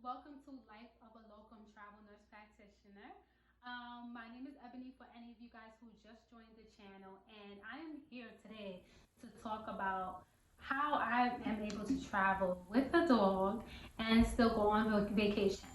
welcome to Life of a Locum Travel Nurse Practitioner. My name is Ebony for any of you guys who just joined the channel, and I am here today to talk about how I am able to travel with a dog and still go on vacation.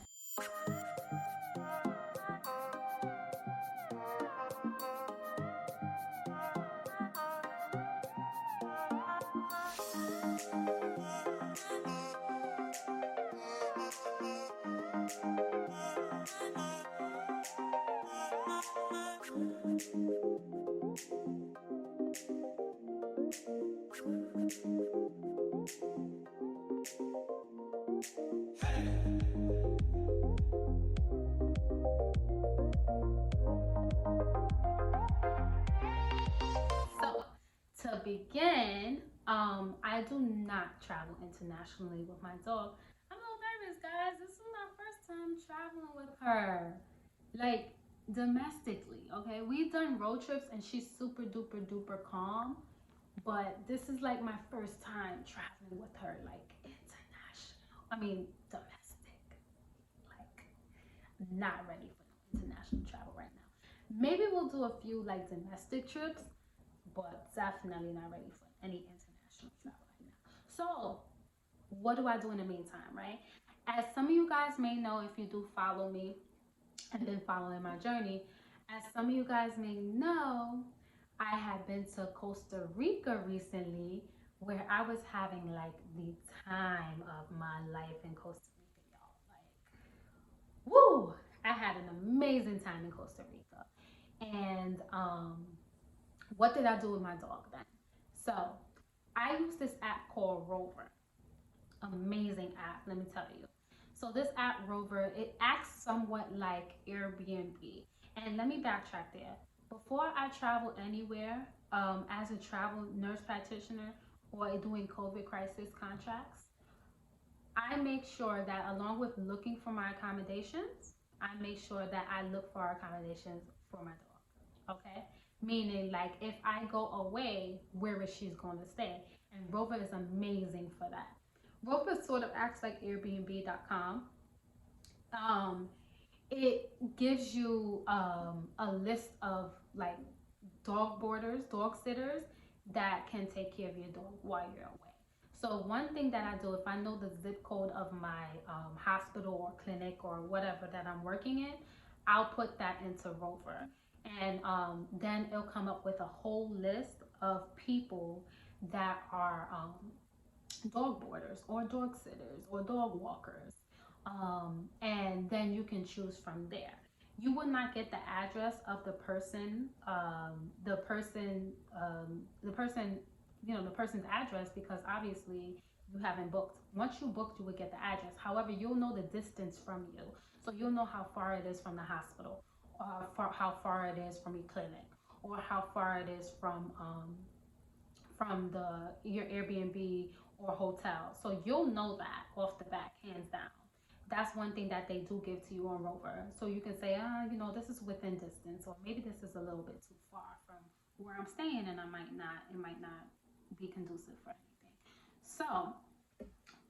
So, to begin, I do not travel internationally with my dog. I'm a little nervous, guys. This is my first time traveling with her. Like, domestically, okay? We've done road trips and she's super duper duper calm. But this is like my first time traveling with her, like international. I mean, domestic. Like, not ready for international travel right now. Maybe we'll do a few like domestic trips, but definitely not ready for any international travel right now. So, what do I do in the meantime, right? As some of you guys may know, if you do follow me and been following my journey, as some of you guys may know, I had been to Costa Rica recently where I was having like the time of my life in Costa Rica, y'all. Like, woo! I had an amazing time in Costa Rica. And what did I do with my dog then? So I use this app called Rover. Amazing app, let me tell you. So this app Rover, it acts somewhat like Airbnb. And let me backtrack there. Before I travel anywhere, as a travel nurse practitioner or doing COVID crisis contracts, I make sure that along with looking for my accommodations, I make sure that I look for accommodations for my dog. Okay? Meaning, like, if I go away, where is she going to stay? And Rover is amazing for that. Rover sort of acts like Airbnb.com. Um, it gives you a list of like dog boarders, dog sitters that can take care of your dog while you're away. So one thing that I do, if I know the zip code of my hospital or clinic or whatever that I'm working in, I'll put that into Rover. And then it'll come up with a whole list of people that are dog boarders or dog sitters or dog walkers, and then you can choose from there. You would not get the address of the person, the person's address, because obviously you haven't booked. Once you booked, you would get the address. However, you'll know the distance from you, so you'll know how far it is from the hospital, or how far it is from your clinic, or how far it is from the your Airbnb or hotel. So you'll know that off the back, hands down. That's one thing that they do give to you on Rover. So you can say, this is within distance, or maybe this is a little bit too far from where I'm staying, and it might not be conducive for anything. So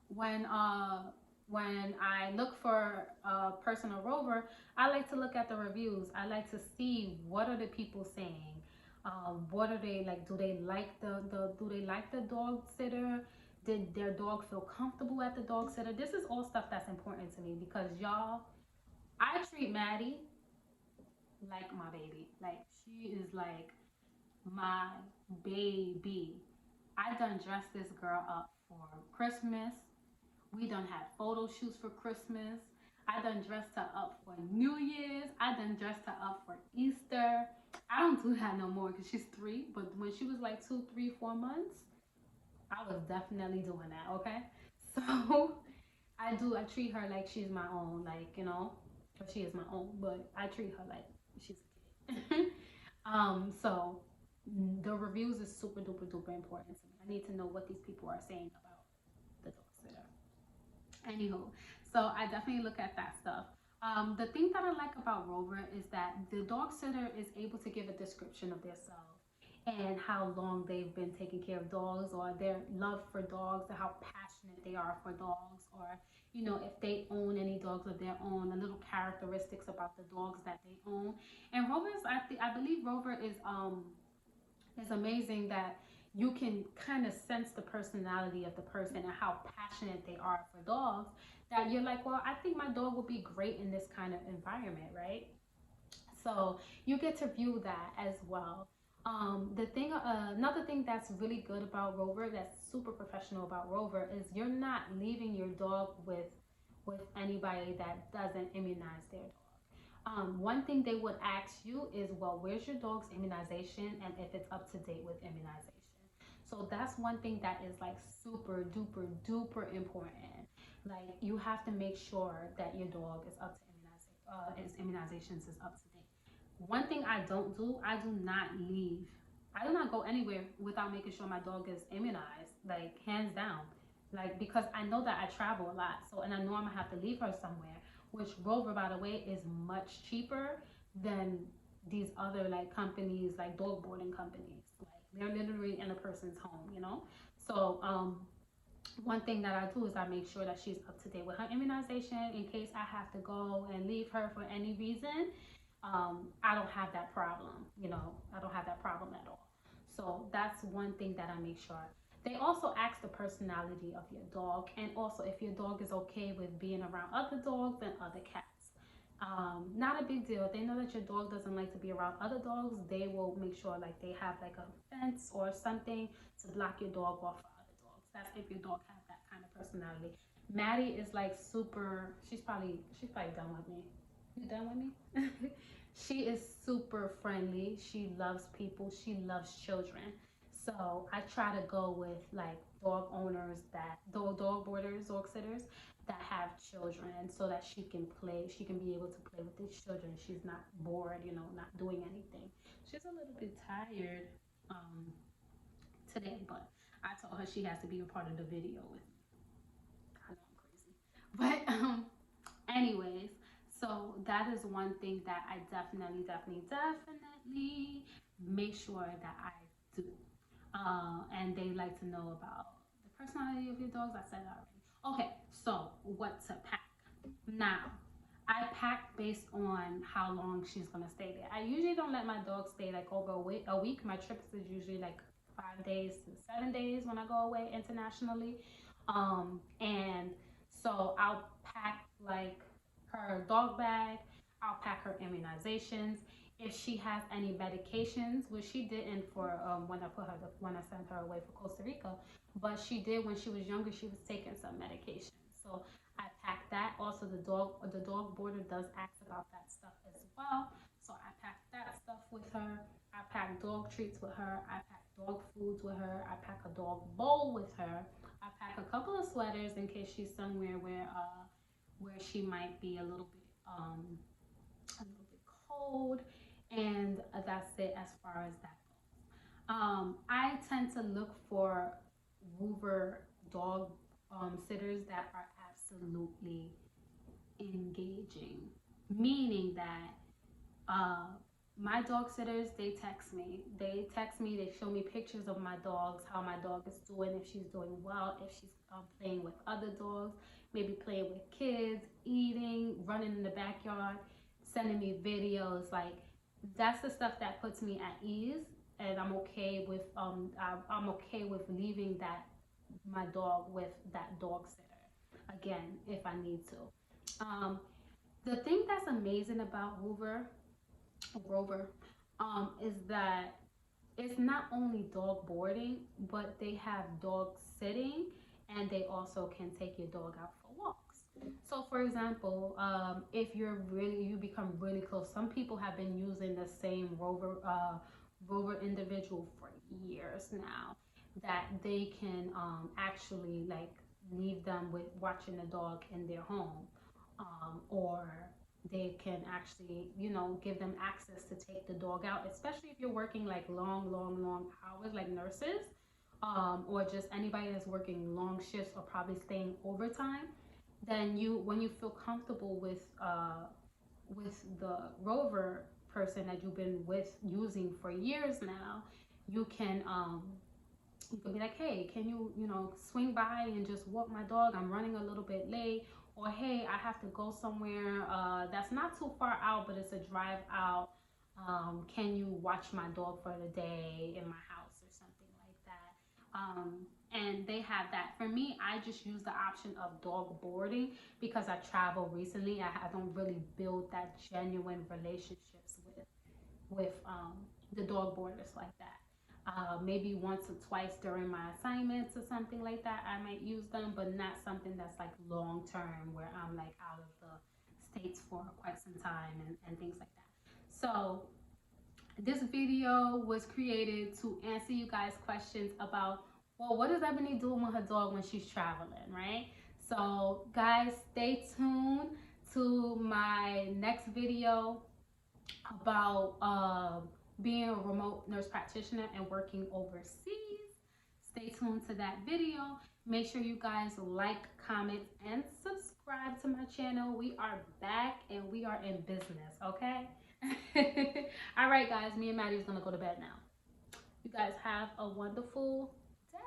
when I look for a personal Rover, I like to look at the reviews. I like to see what are the people saying. What are they like? Do they like the dog sitter? Did their dog feel comfortable at the dog sitter? This is all stuff that's important to me because y'all, I treat Maddie like my baby. Like, she is like my baby. I done dressed this girl up for Christmas. We done had photo shoots for Christmas. I done dressed her up for New Year's. I done dressed her up for Easter. I don't do that no more because she's 3. But when she was like 2, 3, 4 months, I was definitely doing that. Okay, so I treat her like she's my own. Like, but she is my own. But I treat her like she's a kid. So the reviews is super duper duper important to me. I need to know what these people are saying about the dog sitter. Anywho, so I definitely look at that stuff. The thing that I like about Rover is that the dog sitter is able to give a description of themselves and how long they've been taking care of dogs, or their love for dogs, or how passionate they are for dogs, or if they own any dogs of their own, the little characteristics about the dogs that they own. And Rover's, I believe Rover is amazing that you can kind of sense the personality of the person and how passionate they are for dogs. That you're like, well, I think my dog would be great in this kind of environment, right? So you get to view that as well. Another thing that's really good about Rover, that's super professional about Rover, is you're not leaving your dog with anybody that doesn't immunize their dog. One thing they would ask you is, well, where's your dog's immunization and if it's up to date with immunization. So that's one thing that is like super duper duper important. Like you have to make sure that your dog is up to his immunizations is up to date. One thing I don't do, I do not leave. I do not go anywhere without making sure my dog is immunized, like hands down. Like because I know that I travel a lot, so and I know I'm gonna have to leave her somewhere. Which Rover, by the way, is much cheaper than these other like companies, like dog boarding companies. Like they're literally in a person's home, you know. So one thing that I do is I make sure that she's up to date with her immunization in case I have to go and leave her for any reason. I don't have that problem, you know, I don't have that problem at all. So that's one thing that I make sure. They also ask the personality of your dog and also if your dog is okay with being around other dogs and other cats. Not a big deal. If they know that your dog doesn't like to be around other dogs, they will make sure like they have like a fence or something to block your dog off for other dogs. That's if your dog has that kind of personality. Maddie is like super. She's probably done with me. You done with me? She is super friendly. She loves people. She loves children. So I try to go with like dog owners that dog boarders, dog sitters that have children so that she can play. She can be able to play with these children. She's not bored, you know, not doing anything. She's a little bit tired um, today, but I told her she has to be a part of the video with me. I know I'm crazy. But anyways, so that is one thing that I definitely make sure that I do. And they like to know about the personality of your dogs. I said that already. Okay, so what to pack? Now, I pack based on how long she's gonna stay there. I usually don't let my dog stay like over a week. My trips is usually like 5 days to 7 days when I go away internationally. And so I'll pack like her dog bag. I'll pack her immunizations. If she has any medications, which she didn't for when I sent her away for Costa Rica, but she did when she was younger. She was taking some medication, so I packed that. Also, the dog boarder does ask about that stuff as well, so I packed that stuff with her. I pack dog treats with her. I pack dog foods with her. I pack a dog bowl with her. I pack a couple of sweaters in case she's somewhere where she might be a little bit cold, and that's it as far as that goes. I tend to look for Hoover dog sitters that are absolutely engaging, meaning that uh, my dog sitters, they text me. They show me pictures of my dogs, how my dog is doing, if she's doing well, if she's playing with other dogs, maybe playing with kids, eating, running in the backyard, sending me videos. Like, that's the stuff that puts me at ease. And I'm okay with leaving my dog with that dog sitter again if I need to. The thing that's amazing about Rover, is that it's not only dog boarding, but they have dog sitting, and they also can take your dog out for walks. So, for example, if you become really close, some people have been using the same Rover individual for years now. That they can actually like leave them with watching the dog in their home, or they can actually, give them access to take the dog out, especially if you're working like long hours, like nurses, or just anybody that's working long shifts or probably staying overtime. Then when you feel comfortable with the Rover person that you've been with using for years now, you can be like, hey, can you swing by and just walk my dog? I'm running a little bit late, or hey, I have to go somewhere that's not too far out, but it's a drive out. Can you watch my dog for the day in my house or something like that? And they have that. For me, I just use the option of dog boarding because I travel recently. I don't really build that genuine relationships with the dog boarders like that. Maybe once or twice during my assignments or something like that, I might use them, but not something that's like long term where I'm like out of the states for quite some time and things like that. So this video was created to answer you guys questions about, well, what is Ebony doing with her dog when she's traveling, right? So guys, stay tuned to my next video about being a remote nurse practitioner and working overseas. Stay tuned to that video. Make sure you guys like, comment, and subscribe to my channel. We are back and we are in business, okay? All right, guys, me and Maddie is going to go to bed now. You guys have a wonderful day.